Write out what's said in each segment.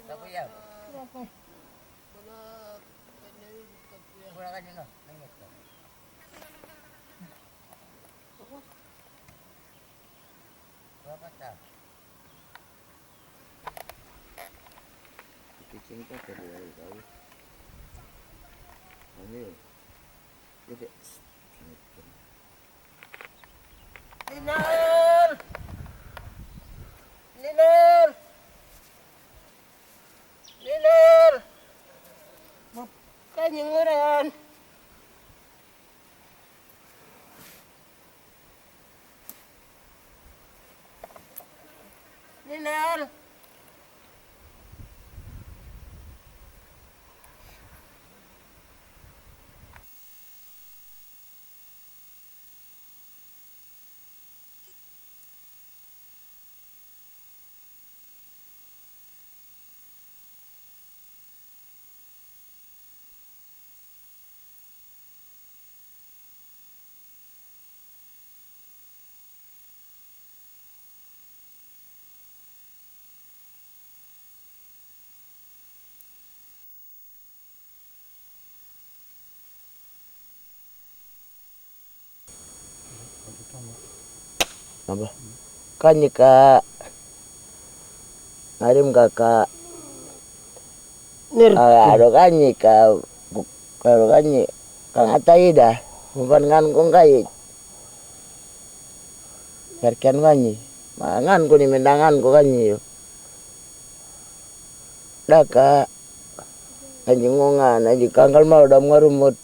Tapi ya, kurang aja no, nangis kok. Berapa tak? Kicing itu kedua tahu. Ini, jadi. Liner, liner, liner. Kanyinguran. Liner. Apa? Kanyi ka ngarim kakak ado kanyi ka ado kanyi kang atai dah umpan ngan kong kai perkian kanyi mangan ko ni mendangan ko kanyi yo daka anjing ngongan aji kangkal mau dam ngarumut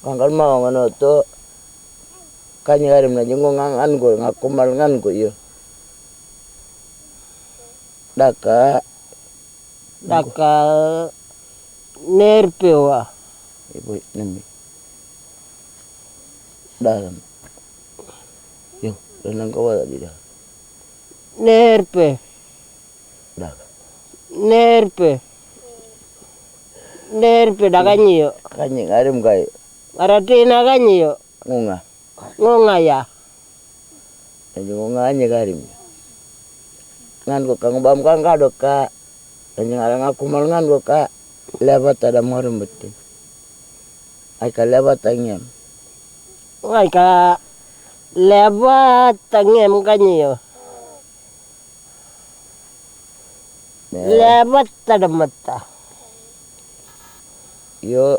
kangkal mau ngono to kanyi ngarim na ngongan ko ngakumal ngan ko yo daka nerpewa ibu nemi dalam yo renang kau tadi dah nerpe dah kanyi yo kanyi ngarim kai aratina kanyi yo ngonga ya jadi ngonga nya ngarim ngan ko kang bam kang kado ka anjing arang aku mal ngan ko ka lewat ada morum betul ai ka lewat angem ai ka lewat angem kanyi yo lewat ada mata yo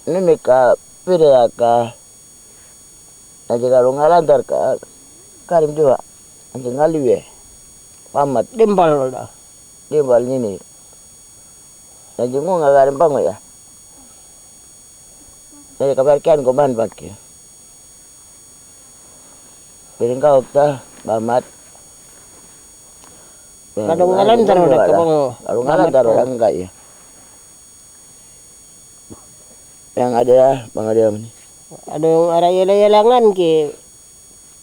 ini ka pira ka aja kalau ngalantar ka karim juga anjing ngaliwe pamat dimbal dah dimbal ini anjing mau ngagarim pango ya saya kabarkan ko man pakai piring kau ta pamat kadang ngalantar udah ke pango kadang ngalantar orang enggak ya yang ada bang ada ini ada yang arah yalangan ke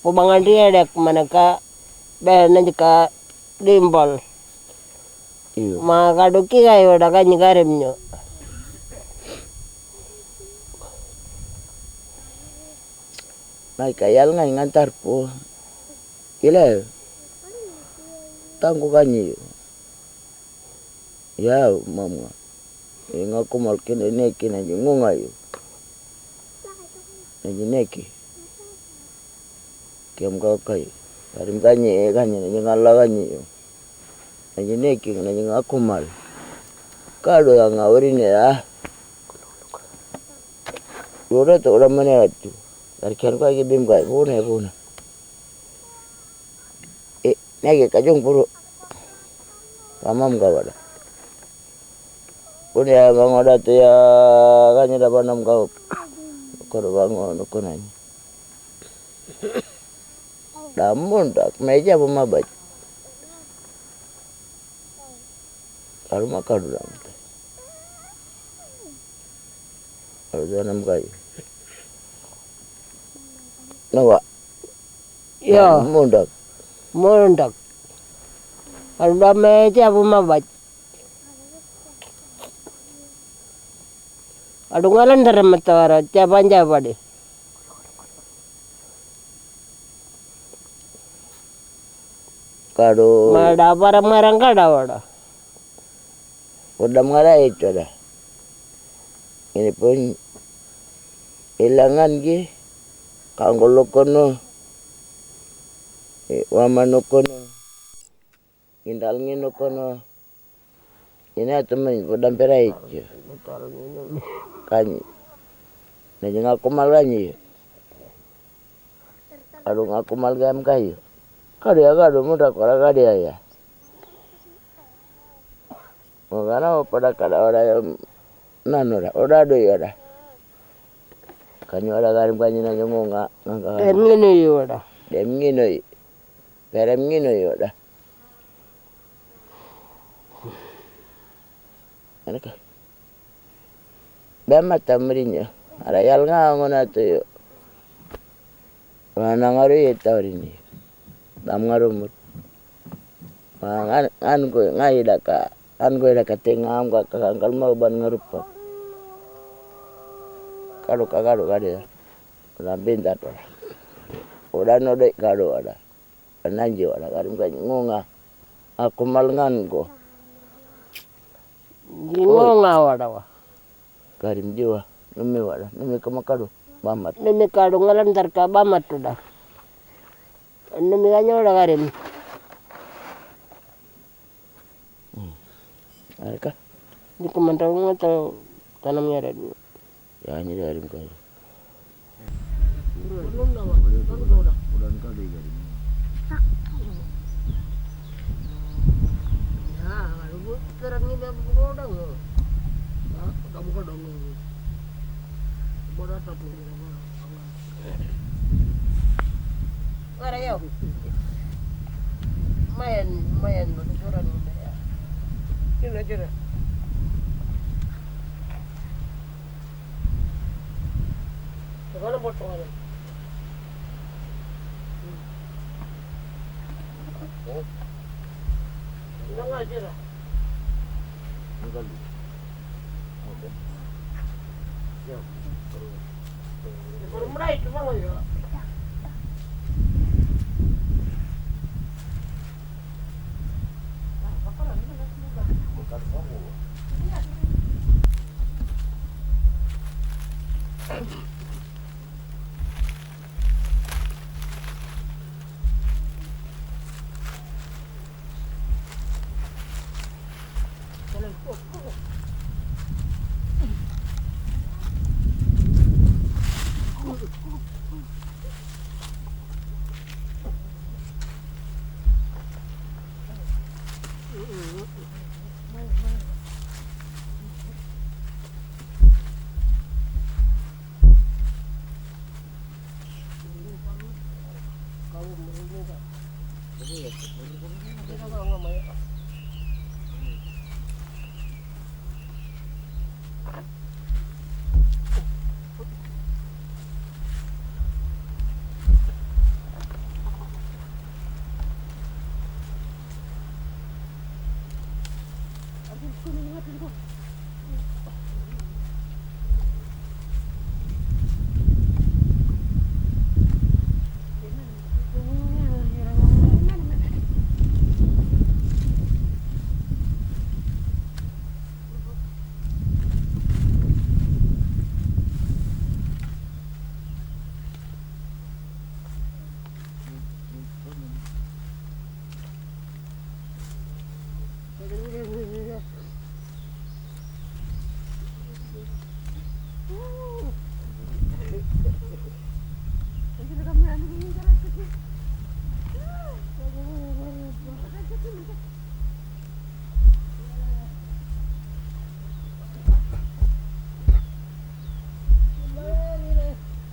pubangan dia ada kemana ka ben ka dimbal iyo makaduki kayo udah kanyi karimnya naik kayal ngai ngantar po gila tangku kanyi ya mama ngaku malkin neki aja ngongayo aja neki kiam kau kai karim kanyi aja ngala kanyi aja neki aja ngaku mal kado yang ngawrin ya udah tuh udah mana itu dari kian kau lagi bim kai puna neki kajung puru pamam kau ada pun ya bang ada tuh ya kanyi dapat 6 kau kau bangun kau nanya namun tak meja pemabat kalau makan dulu kalau 6 kali nawa ya mundak kalau dah meja pemabat aduh ngalan dalam matara jaban deh Kado. Mada parang-marang kada wada. Udah marah itu dah. Ini pun ilangan gi. Kanggolo kono. Wamano kono. Indal ngino kono. Ini teman podam perai itu. Kanyi. Nah jangan aku malganyi. Kalau aku malgam kayu. Kado mudah kora kado ya. Karena pada kada orang nanora, orang ada ya dah. Kanyu ada garim kanyu nanya ngonga. Dem ngino yo dah. Dem ngino. Perem ngino yo dah. Ano ka? Bama tamrinya. Arayal nga ngona to yo. Mana ngari tawrini. Dam ngarumut. An ko ngai daka. An ko daka tengam ka kangkal mau ban ngarupa. Kado kada. Udah pintar tuh. Udah nodek kado ada. Nanjo ada garim kanyu ngonga. Aku malngan ko. Ngonga wada wa. Garim jiwa. Numi wada. Numi kamakado. Bamat. Numi kado ngalantar ka bamat tuh dah. Numi kanyu wada garim. Ada kah? Di kemantauan atau tanamnya ada dulu? Ya hanya garim kanyu. Udah kado garim. Terangnya dia bodang. Kamu kadang. Bodoh tapi. Ngara yo. Main bodoran ya. Kira. Kalau potong. Enggak aja. Oke. Ya. Baru mulai itu bang ya.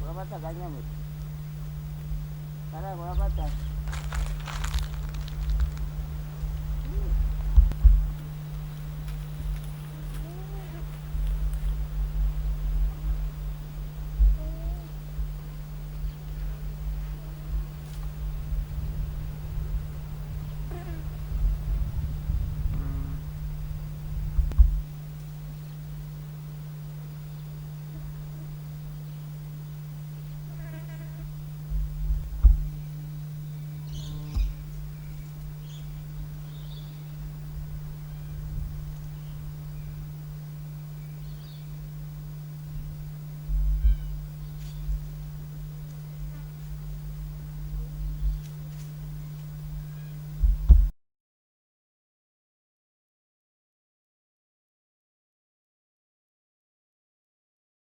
Berapa tak? Karena berapa tak?